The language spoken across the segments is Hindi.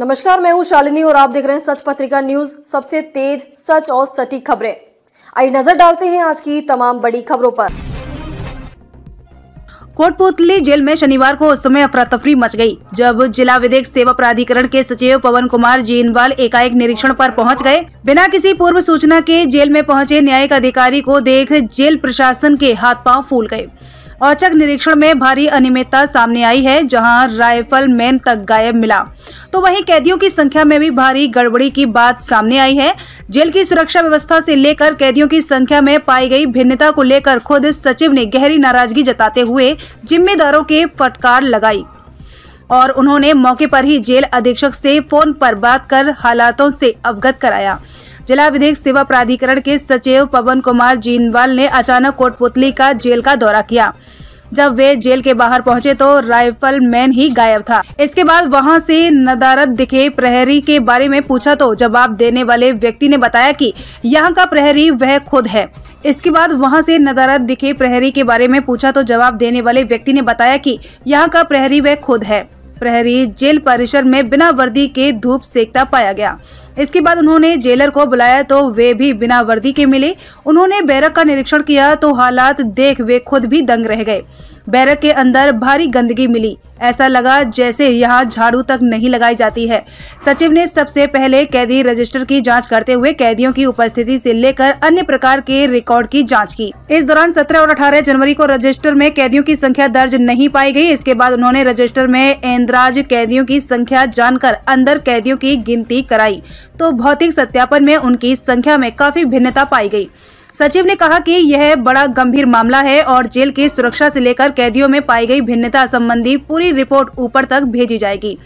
नमस्कार, मैं हूं शालिनी और आप देख रहे हैं सच पत्रिका न्यूज, सबसे तेज सच और सटीक खबरें। आइए नजर डालते हैं आज की तमाम बड़ी खबरों पर। कोटपुतली जेल में शनिवार को उस समय अफरा तफरी मच गई जब जिला विधिक सेवा प्राधिकरण के सचिव पवन कुमार जीनवाल एकाएक निरीक्षण पर पहुंच गए। बिना किसी पूर्व सूचना के जेल में पहुंचे न्यायिक अधिकारी को देख जेल प्रशासन के हाथ पांव फूल गए। औचक निरीक्षण में भारी अनियमितता सामने आई है, जहां राइफल मैन तक गायब मिला, तो वहीं कैदियों की संख्या में भी भारी गड़बड़ी की बात सामने आई है। जेल की सुरक्षा व्यवस्था से लेकर कैदियों की संख्या में पाई गई भिन्नता को लेकर खुद सचिव ने गहरी नाराजगी जताते हुए जिम्मेदारों के फटकार लगाई और उन्होंने मौके पर ही जेल अधीक्षक से फोन पर बात कर हालातों से अवगत कराया। जिला विधिक सेवा प्राधिकरण के सचिव पवन कुमार जीनवाल ने अचानक कोटपुतली का जेल का दौरा किया। जब वे जेल के बाहर पहुंचे तो राइफल मैन ही गायब था। इसके बाद वहां से नदारद दिखे प्रहरी के बारे में पूछा तो जवाब देने वाले व्यक्ति ने बताया कि यहां का प्रहरी वह खुद है। इसके बाद वहां से नदारद दिखे प्रहरी के बारे में पूछा तो जवाब देने वाले व्यक्ति ने बताया कि यहां का प्रहरी वह खुद है। प्रहरी जेल परिसर में बिना वर्दी के धूप सेकता पाया गया। इसके बाद उन्होंने जेलर को बुलाया तो वे भी बिना वर्दी के मिले। उन्होंने बैरक का निरीक्षण किया तो हालात देख वे खुद भी दंग रह गए। बैरक के अंदर भारी गंदगी मिली, ऐसा लगा जैसे यहाँ झाड़ू तक नहीं लगाई जाती है। सचिव ने सबसे पहले कैदी रजिस्टर की जांच करते हुए कैदियों की उपस्थिति से लेकर अन्य प्रकार के रिकॉर्ड की जांच की। इस दौरान 17 और 18 जनवरी को रजिस्टर में कैदियों की संख्या दर्ज नहीं पाई गई। इसके बाद उन्होंने रजिस्टर में ऐंद्राज कैदियों की संख्या जानकर अंदर कैदियों की गिनती कराई तो भौतिक सत्यापन में उनकी संख्या में काफी भिन्नता पाई गई। सचिव ने कहा कि यह बड़ा गंभीर मामला है और जेल की सुरक्षा से लेकर कैदियों में पाई गई भिन्नता संबंधी पूरी रिपोर्ट ऊपर तक भेजी जाएगी।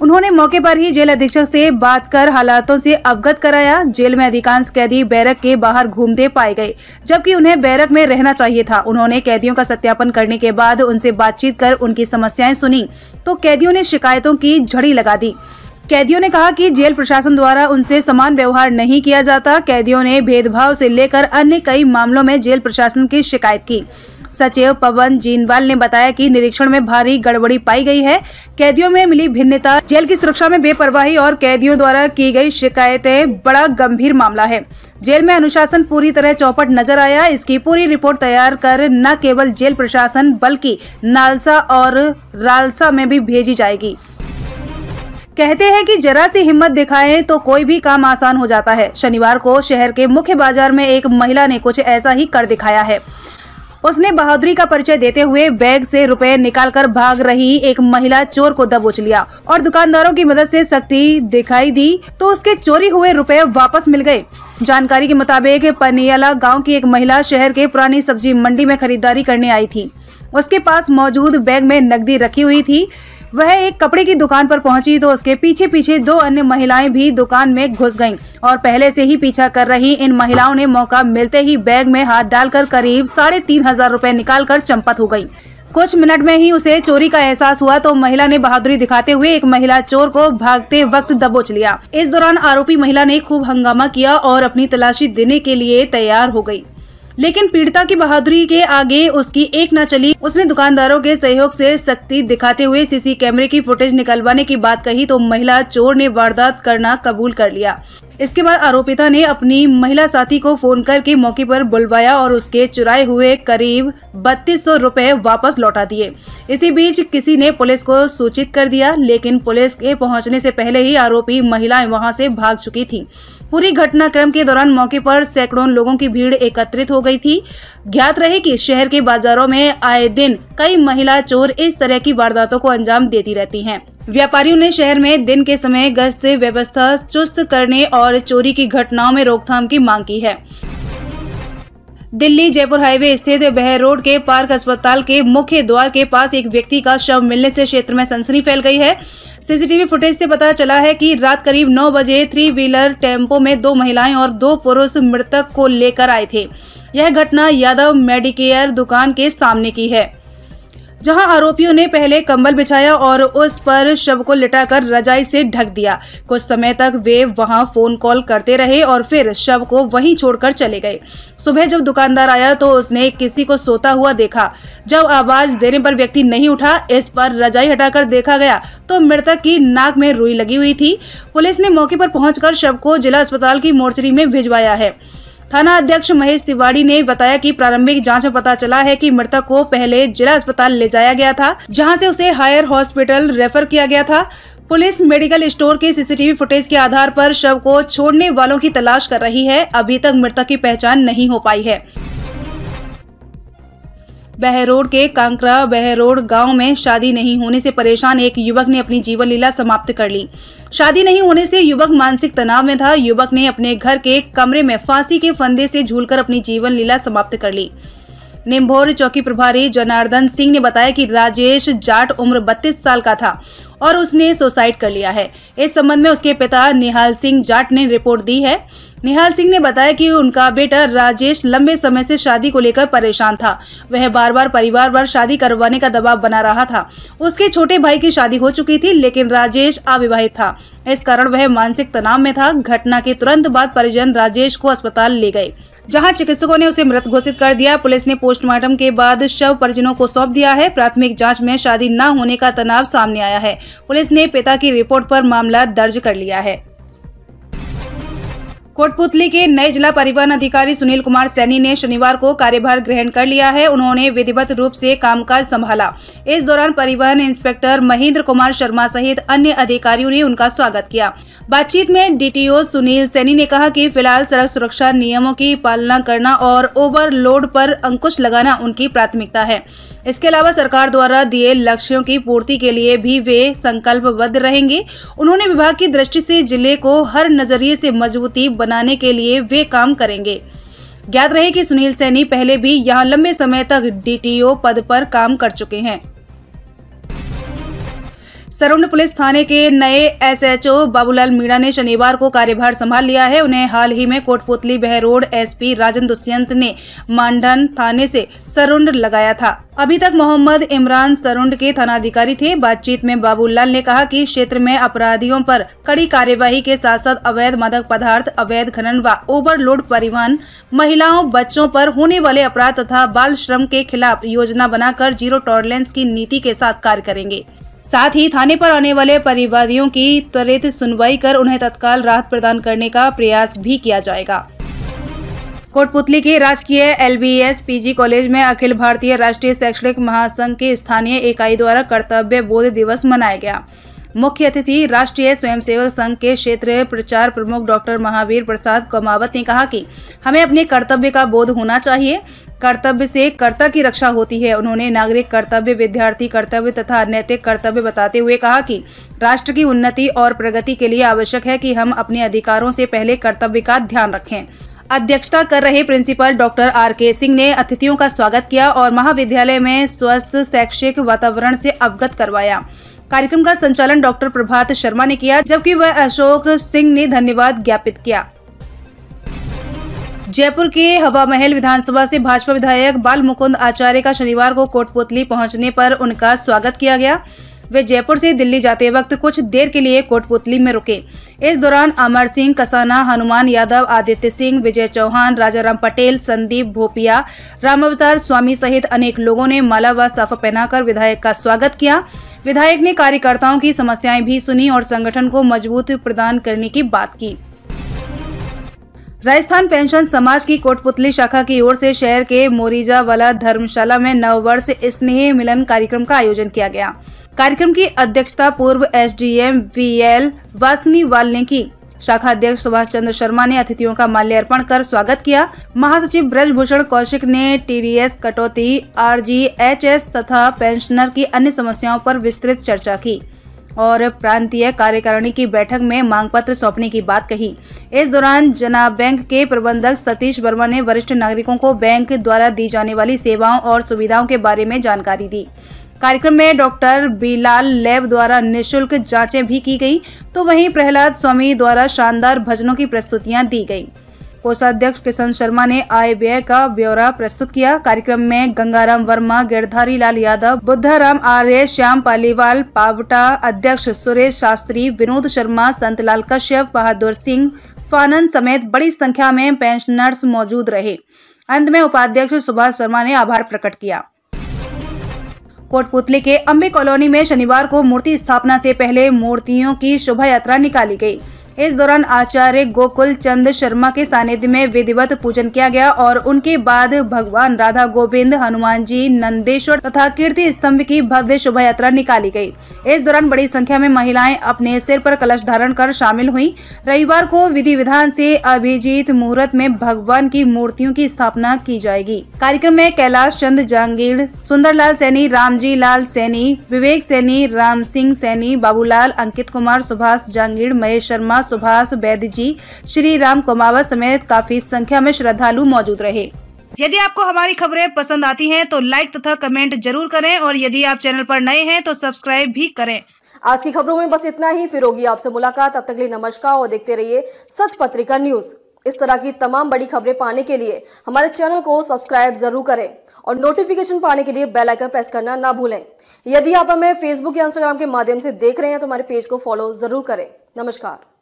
उन्होंने मौके पर ही जेल अधीक्षक से बात कर हालातों से अवगत कराया। जेल में अधिकांश कैदी बैरक के बाहर घूमते पाए गए, जबकि उन्हें बैरक में रहना चाहिए था। उन्होंने कैदियों का सत्यापन करने के बाद उनसे बातचीत कर उनकी समस्याएं सुनी तो कैदियों ने शिकायतों की झड़ी लगा दी। कैदियों ने कहा कि जेल प्रशासन द्वारा उनसे समान व्यवहार नहीं किया जाता। कैदियों ने भेदभाव से लेकर अन्य कई मामलों में जेल प्रशासन की शिकायत की। सचिव पवन जीनवाल ने बताया कि निरीक्षण में भारी गड़बड़ी पाई गई है। कैदियों में मिली भिन्नता, जेल की सुरक्षा में बेपरवाही और कैदियों द्वारा की गई शिकायतें बड़ा गंभीर मामला है। जेल में अनुशासन पूरी तरह चौपट नजर आया। इसकी पूरी रिपोर्ट तैयार कर न केवल जेल प्रशासन बल्कि नालसा और रालसा में भी भेजी जाएगी। कहते हैं कि जरा सी हिम्मत दिखाएं तो कोई भी काम आसान हो जाता है। शनिवार को शहर के मुख्य बाजार में एक महिला ने कुछ ऐसा ही कर दिखाया है। उसने बहादुरी का परिचय देते हुए बैग से रुपए निकालकर भाग रही एक महिला चोर को दबोच लिया और दुकानदारों की मदद से सख्ती दिखाई दी तो उसके चोरी हुए रुपए वापस मिल गए। जानकारी के मुताबिक पनियाला गाँव की एक महिला शहर के पुरानी सब्जी मंडी में खरीदारी करने आई थी। उसके पास मौजूद बैग में नकदी रखी हुई थी। वह एक कपड़े की दुकान पर पहुंची तो उसके पीछे पीछे दो अन्य महिलाएं भी दुकान में घुस गईं और पहले से ही पीछा कर रही इन महिलाओं ने मौका मिलते ही बैग में हाथ डालकर करीब 3,500 रुपए निकालकर चंपत हो गईं। कुछ मिनट में ही उसे चोरी का एहसास हुआ तो महिला ने बहादुरी दिखाते हुए एक महिला चोर को भागते वक्त दबोच लिया। इस दौरान आरोपी महिला ने खूब हंगामा किया और अपनी तलाशी देने के लिए तैयार हो गई, लेकिन पीड़िता की बहादुरी के आगे उसकी एक न चली। उसने दुकानदारों के सहयोग से सख्ती दिखाते हुए सीसी कैमरे की फुटेज निकलवाने की बात कही तो महिला चोर ने वारदात करना कबूल कर लिया। इसके बाद आरोपिता ने अपनी महिला साथी को फोन करके मौके पर बुलवाया और उसके चुराए हुए करीब 3200 रुपए वापस लौटा दिए। इसी बीच किसी ने पुलिस को सूचित कर दिया, लेकिन पुलिस के पहुंचने से पहले ही आरोपी महिलाएं वहां से भाग चुकी थी। पूरी घटनाक्रम के दौरान मौके पर सैकड़ों लोगों की भीड़ एकत्रित हो गई थी। ज्ञात रहे कि शहर के बाजारों में आए दिन कई महिला चोर इस तरह की वारदातों को अंजाम देती रहती हैं। व्यापारियों ने शहर में दिन के समय गश्त व्यवस्था चुस्त करने और चोरी की घटनाओं में रोकथाम की मांग की है। दिल्ली जयपुर हाईवे स्थित बहर रोड के पार्क अस्पताल के मुख्य द्वार के पास एक व्यक्ति का शव मिलने से क्षेत्र में सनसनी फैल गई है। सीसीटीवी फुटेज से पता चला है कि रात करीब 9 बजे 3 व्हीलर टेम्पो में 2 महिलाएं और 2 पुरुष मृतक को लेकर आए थे। यह घटना यादव मेडिकेयर दुकान के सामने की है। जहां आरोपियों ने पहले कंबल बिछाया और उस पर शव को लिटाकर रजाई से ढक दिया। कुछ समय तक वे वहां फोन कॉल करते रहे और फिर शव को वहीं छोड़कर चले गए। सुबह जब दुकानदार आया तो उसने किसी को सोता हुआ देखा। जब आवाज देने पर व्यक्ति नहीं उठा, इस पर रजाई हटाकर देखा गया तो मृतक की नाक में रुई लगी हुई थी। पुलिस ने मौके पर पहुंचकर शव को जिला अस्पताल की मोर्चरी में भिजवाया है। थाना अध्यक्ष महेश तिवारी ने बताया कि प्रारंभिक जांच में पता चला है कि मृतक को पहले जिला अस्पताल ले जाया गया था, जहां से उसे हायर हॉस्पिटल रेफर किया गया था। पुलिस मेडिकल स्टोर के सीसीटीवी फुटेज के आधार पर शव को छोड़ने वालों की तलाश कर रही है। अभी तक मृतक की पहचान नहीं हो पाई है। बहरोड के कांकरा बहरोड गांव में शादी नहीं होने से परेशान एक युवक ने अपनी जीवन लीला समाप्त कर ली। शादी नहीं होने से युवक मानसिक तनाव में था। युवक ने अपने घर के कमरे में फांसी के फंदे से झूलकर अपनी जीवन लीला समाप्त कर ली। निम्भोर चौकी प्रभारी जनार्दन सिंह ने बताया कि राजेश जाट उम्र 32 साल का था और उसने सुसाइड कर लिया है। इस संबंध में उसके पिता निहाल सिंह जाट ने रिपोर्ट दी है। निहाल सिंह ने बताया कि उनका बेटा राजेश लंबे समय से शादी को लेकर परेशान था। वह बार बार परिवार पर शादी करवाने का दबाव बना रहा था। उसके छोटे भाई की शादी हो चुकी थी, लेकिन राजेश अविवाहित था। इस कारण वह मानसिक तनाव में था। घटना के तुरंत बाद परिजन राजेश को अस्पताल ले गए, जहां चिकित्सकों ने उसे मृत घोषित कर दिया। पुलिस ने पोस्टमार्टम के बाद शव परिजनों को सौंप दिया है। प्राथमिक जांच में शादी न होने का तनाव सामने आया है। पुलिस ने पिता की रिपोर्ट पर मामला दर्ज कर लिया है। कोटपुतली के नए जिला परिवहन अधिकारी सुनील कुमार सैनी ने शनिवार को कार्यभार ग्रहण कर लिया है। उन्होंने विधिवत रूप से कामकाज संभाला। इस दौरान परिवहन इंस्पेक्टर महेंद्र कुमार शर्मा सहित अन्य अधिकारियों ने उनका स्वागत किया। बातचीत में डीटीओ सुनील सैनी ने कहा कि फिलहाल सड़क सुरक्षा नियमों की पालना करना और ओवरलोड पर अंकुश लगाना उनकी प्राथमिकता है। इसके अलावा सरकार द्वारा दिए लक्ष्यों की पूर्ति के लिए भी वे संकल्पबद्ध रहेंगे। उन्होंने विभाग की दृष्टि से जिले को हर नजरिए से मजबूती बनाने के लिए वे काम करेंगे। ज्ञात रहे कि सुनील सैनी पहले भी यहां लंबे समय तक डीटीओ पद पर काम कर चुके हैं। सरुंड पुलिस थाने के नए एसएचओ बाबूलाल मीणा ने शनिवार को कार्यभार संभाल लिया है। उन्हें हाल ही में कोटपुतली बहरोड एसपी राजन दुष्यंत ने मांडन थाने से सरुंड लगाया था। अभी तक मोहम्मद इमरान सरुंड के थानाधिकारी थे। बातचीत में बाबूलाल ने कहा कि क्षेत्र में अपराधियों पर कड़ी कार्यवाही के साथ साथ अवैध मादक पदार्थ, अवैध खनन व ओवरलोड परिवहन, महिलाओं बच्चों पर होने वाले अपराध तथा बाल श्रम के खिलाफ योजना बनाकर जीरो टॉलरेंस की नीति के साथ कार्य करेंगे। साथ ही थाने पर आने वाले परिवादियों की त्वरित सुनवाई कर उन्हें तत्काल राहत प्रदान करने का प्रयास भी किया जाएगा। कोटपुतली के राजकीय एलबीएस पीजी कॉलेज में अखिल भारतीय राष्ट्रीय शैक्षणिक महासंघ की स्थानीय इकाई द्वारा कर्तव्य बोध दिवस मनाया गया। मुख्य अतिथि राष्ट्रीय स्वयंसेवक संघ के क्षेत्रीय प्रचार प्रमुख डॉक्टर महावीर प्रसाद कमावत ने कहा कि हमें अपने कर्तव्य का बोध होना चाहिए। कर्तव्य से कर्ता की रक्षा होती है। उन्होंने नागरिक कर्तव्य, विद्यार्थी कर्तव्य तथा नैतिक कर्तव्य बताते हुए कहा कि राष्ट्र की उन्नति और प्रगति के लिए आवश्यक है कि हम अपने अधिकारों से पहले कर्तव्य का ध्यान रखें। अध्यक्षता कर रहे प्रिंसिपल डॉक्टर आर.के. सिंह ने अतिथियों का स्वागत किया और महाविद्यालय में स्वस्थ शैक्षिक वातावरण से अवगत करवाया। कार्यक्रम का संचालन डॉक्टर प्रभात शर्मा ने किया, जबकि वह अशोक सिंह ने धन्यवाद ज्ञापित किया। जयपुर के हवा महल विधानसभा से भाजपा विधायक बाल मुकुंद आचार्य का शनिवार को कोटपुतली पहुंचने पर उनका स्वागत किया गया। वे जयपुर से दिल्ली जाते वक्त कुछ देर के लिए कोटपुतली में रुके। इस दौरान अमर सिंह कसाना, हनुमान यादव, आदित्य सिंह, विजय चौहान, राजाराम पटेल, संदीप भोपिया, रामावतार स्वामी सहित अनेक लोगों ने माला व साफा पहनाकर विधायक का स्वागत किया। विधायक ने कार्यकर्ताओं की समस्याएं भी सुनी और संगठन को मजबूत प्रदान करने की बात की। राजस्थान पेंशन समाज की कोटपुतली शाखा की ओर से शहर के मोरीजा वाला धर्मशाला में नववर्ष स्नेह मिलन कार्यक्रम का आयोजन किया गया। कार्यक्रम की अध्यक्षता पूर्व एसडीएम वीएल वासनीवाल ने की। शाखा अध्यक्ष सुभाष चंद्र शर्मा ने अतिथियों का माल्यार्पण कर स्वागत किया। महासचिव ब्रजभूषण कौशिक ने टीडीएस कटौती, आरजीएचएस तथा पेंशनर की अन्य समस्याओं पर विस्तृत चर्चा की और प्रांतीय कार्यकारिणी की बैठक में मांग पत्र सौंपने की बात कही। इस दौरान जना बैंक के प्रबंधक सतीश वर्मा ने वरिष्ठ नागरिकों को बैंक द्वारा दी जाने वाली सेवाओं और सुविधाओं के बारे में जानकारी दी। कार्यक्रम में डॉक्टर बीलाल लैब द्वारा निःशुल्क जांचें भी की गई, तो वहीं प्रहलाद स्वामी द्वारा शानदार भजनों की प्रस्तुतियां दी गई। कोषाध्यक्ष किशन शर्मा ने आय व्यय का ब्यौरा प्रस्तुत किया। कार्यक्रम में गंगाराम वर्मा, गिरधारी लाल यादव, बुद्धाराम आर्य, श्याम पालीवाल, पावटा अध्यक्ष सुरेश शास्त्री, विनोद शर्मा, संतलाल कश्यप, बहादुर सिंह फानन समेत बड़ी संख्या में पेंशनर्स मौजूद रहे। अंत में उपाध्यक्ष सुभाष शर्मा ने आभार प्रकट किया। कोटपुतली के अम्बे कॉलोनी में शनिवार को मूर्ति स्थापना से पहले मूर्तियों की शोभा यात्रा निकाली गई। इस दौरान आचार्य गोकुल चंद शर्मा के सानिध्य में विधिवत पूजन किया गया और उनके बाद भगवान राधा गोविंद, हनुमान जी, नंदेश्वर तथा कीर्ति स्तंभ की भव्य शोभा यात्रा निकाली गई। इस दौरान बड़ी संख्या में महिलाएं अपने सिर पर कलश धारण कर शामिल हुईं। रविवार को विधि विधान से अभिजीत मुहूर्त में भगवान की मूर्तियों की स्थापना की जाएगी। कार्यक्रम में कैलाश चंद जांगीड़, सुंदरलाल सैनी, रामजी लाल सैनी, विवेक सैनी, राम सिंह सैनी, बाबूलाल, अंकित कुमार, सुभाष जांगीड़, महेश शर्मा, सुभाष वैद्य जी, श्री राम कुमावत समेत काफी संख्या में श्रद्धालु मौजूद रहे। यदि आपको हमारी खबरें पसंद आती हैं तो लाइक तथा कमेंट जरूर करें और यदि आप चैनल पर नए हैं तो सब्सक्राइब भी करें। आज की खबरों में बस इतना ही। फिर होगी आपसे मुलाकात। तब तक के लिए नमस्कार और देखते रहिए सच पत्रिका न्यूज। इस तरह की तमाम बड़ी खबरें पाने के लिए हमारे चैनल को सब्सक्राइब जरूर करें और नोटिफिकेशन पाने के लिए बेल आइकन प्रेस करना ना भूलें। यदि आप हमें फेसबुक या इंस्टाग्राम के माध्यम से देख रहे हैं तो हमारे पेज को फॉलो जरूर करें। नमस्कार।